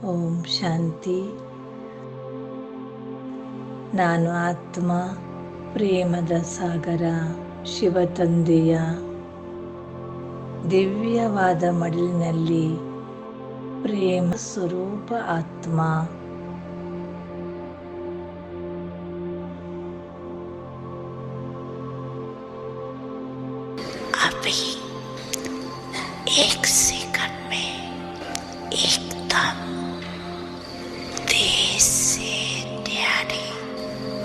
ಓಂ ಶಾಂತಿ. ನಾನು ಆತ್ಮ, ಪ್ರೇಮದ ಸಾಗರ ಶಿವತಂದೆಯ ದಿವ್ಯವಾದ ಮಡಿಲಿನಲ್ಲಿ ಪ್ರೇಮ ಸ್ವರೂಪ ಆತ್ಮ. अभी एक सेकंड में एकदम तेज से न्यारी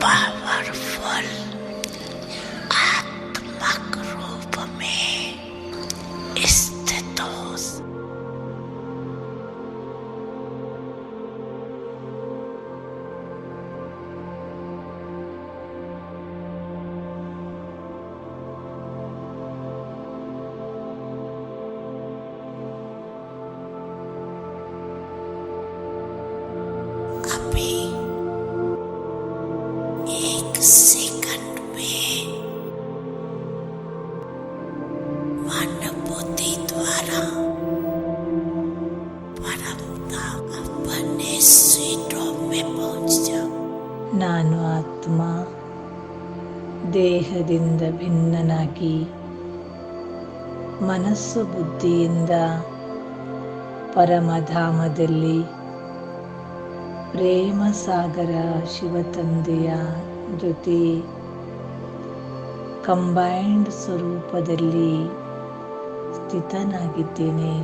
पावरफुल आत्मक रूप में स्थित हो। अभी एक सेकंड में अनुभूति द्वारा परमता अपने सीटों में पहुंच जाओ। ನಾನು ಆತ್ಮ, ದೇಹದಿಂದ ಭಿನ್ನನಾಗಿ ಮನಸ್ಸು ಬುದ್ಧಿಯಿಂದ ಪರಮಧಾಮದಲ್ಲಿ ಪ್ರೇಮ ಸಾಗರ ಶಿವತಂದೆಯ ಜೊತೆ ಕಂಬೈನ್ಡ್ ಸ್ವರೂಪದಲ್ಲಿ ಸ್ಥಿತನಾಗಿದ್ದೇನೆ.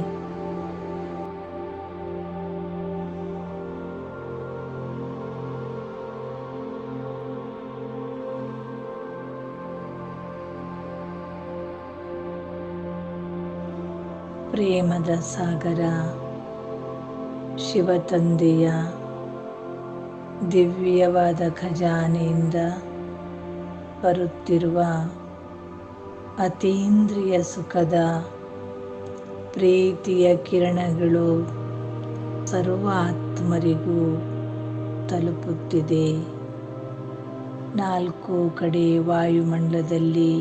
ಪ್ರೇಮದ ಸಾಗರ ಶಿವತಂದೆಯ ದಿವ್ಯವಾದ ಖಜಾನೆಯಿಂದ ಬರುತ್ತಿರುವ ಅತೀಂದ್ರಿಯ ಸುಖದ ಪ್ರೀತಿಯ ಕಿರಣಗಳು ಸರ್ವ ಆತ್ಮರಿಗೂ ತಲುಪುತ್ತಿದೆ. 4 ಕಡೆ ವಾಯುಮಂಡಲದಲ್ಲಿ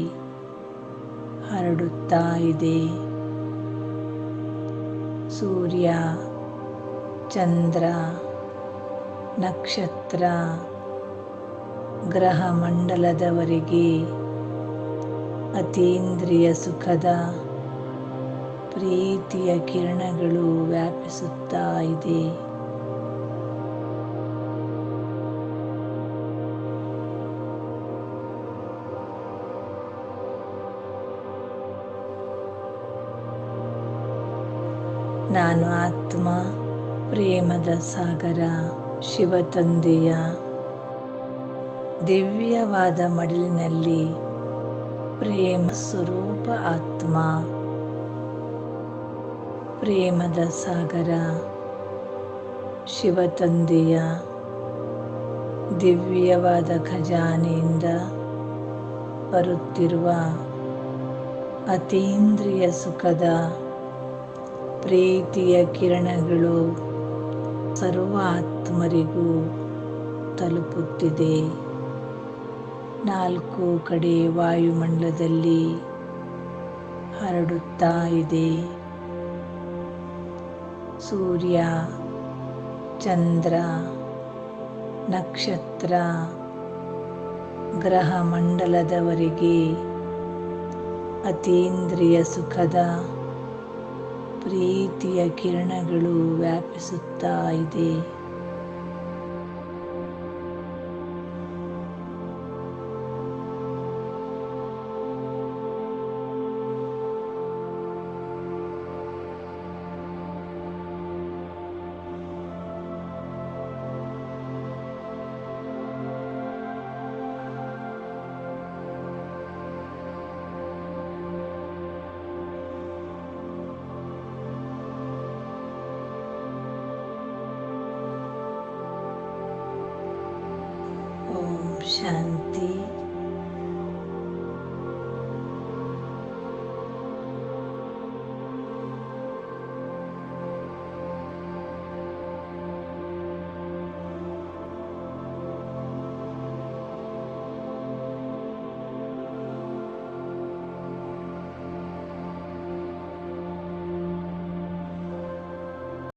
ಹರಡುತ್ತಾ ಇದೆ. ಸೂರ್ಯ, ಚಂದ್ರ, ನಕ್ಷತ್ರ, ಗ್ರಹ ಮಂಡಲದವರೆಗೆ ಅತೀಂದ್ರಿಯ ಸುಖದ ಪ್ರೀತಿಯ ಕಿರಣಗಳು ವ್ಯಾಪಿಸುತ್ತಾ ಇದೆ. ನಾನು ಆತ್ಮ, ಪ್ರೇಮದ ಸಾಗರ ಶಿವತಂದೆಯ ದಿವ್ಯವಾದ ಮಡಿಲಿನಲ್ಲಿ ಪ್ರೇಮ ಸ್ವರೂಪ ಆತ್ಮ. ಪ್ರೇಮದ ಸಾಗರ ಶಿವತಂದೆಯ ದಿವ್ಯವಾದ ಖಜಾನೆಯಿಂದ ಬರುತ್ತಿರುವ ಅತೀಂದ್ರಿಯ ಸುಖದ ಪ್ರೀತಿಯ ಕಿರಣಗಳು ಸರ್ವ ಆತ್ಮರಿಗೂ ತಲುಪುತ್ತಿದೆ. 4 ಕಡೆ ವಾಯುಮಂಡಲದಲ್ಲಿ ಹರಡುತ್ತಾ ಇದೆ. ಸೂರ್ಯ, ಚಂದ್ರ, ನಕ್ಷತ್ರ, ಗ್ರಹ ಮಂಡಲದವರೆಗೆ ಅತೀಂದ್ರಿಯ ಸುಖದ ಪ್ರೀತಿಯ ಕಿರಣಗಳು ವ್ಯಾಪಿಸುತ್ತಾ ಇದೆ. ಓಂ ಶಾಂತಿ.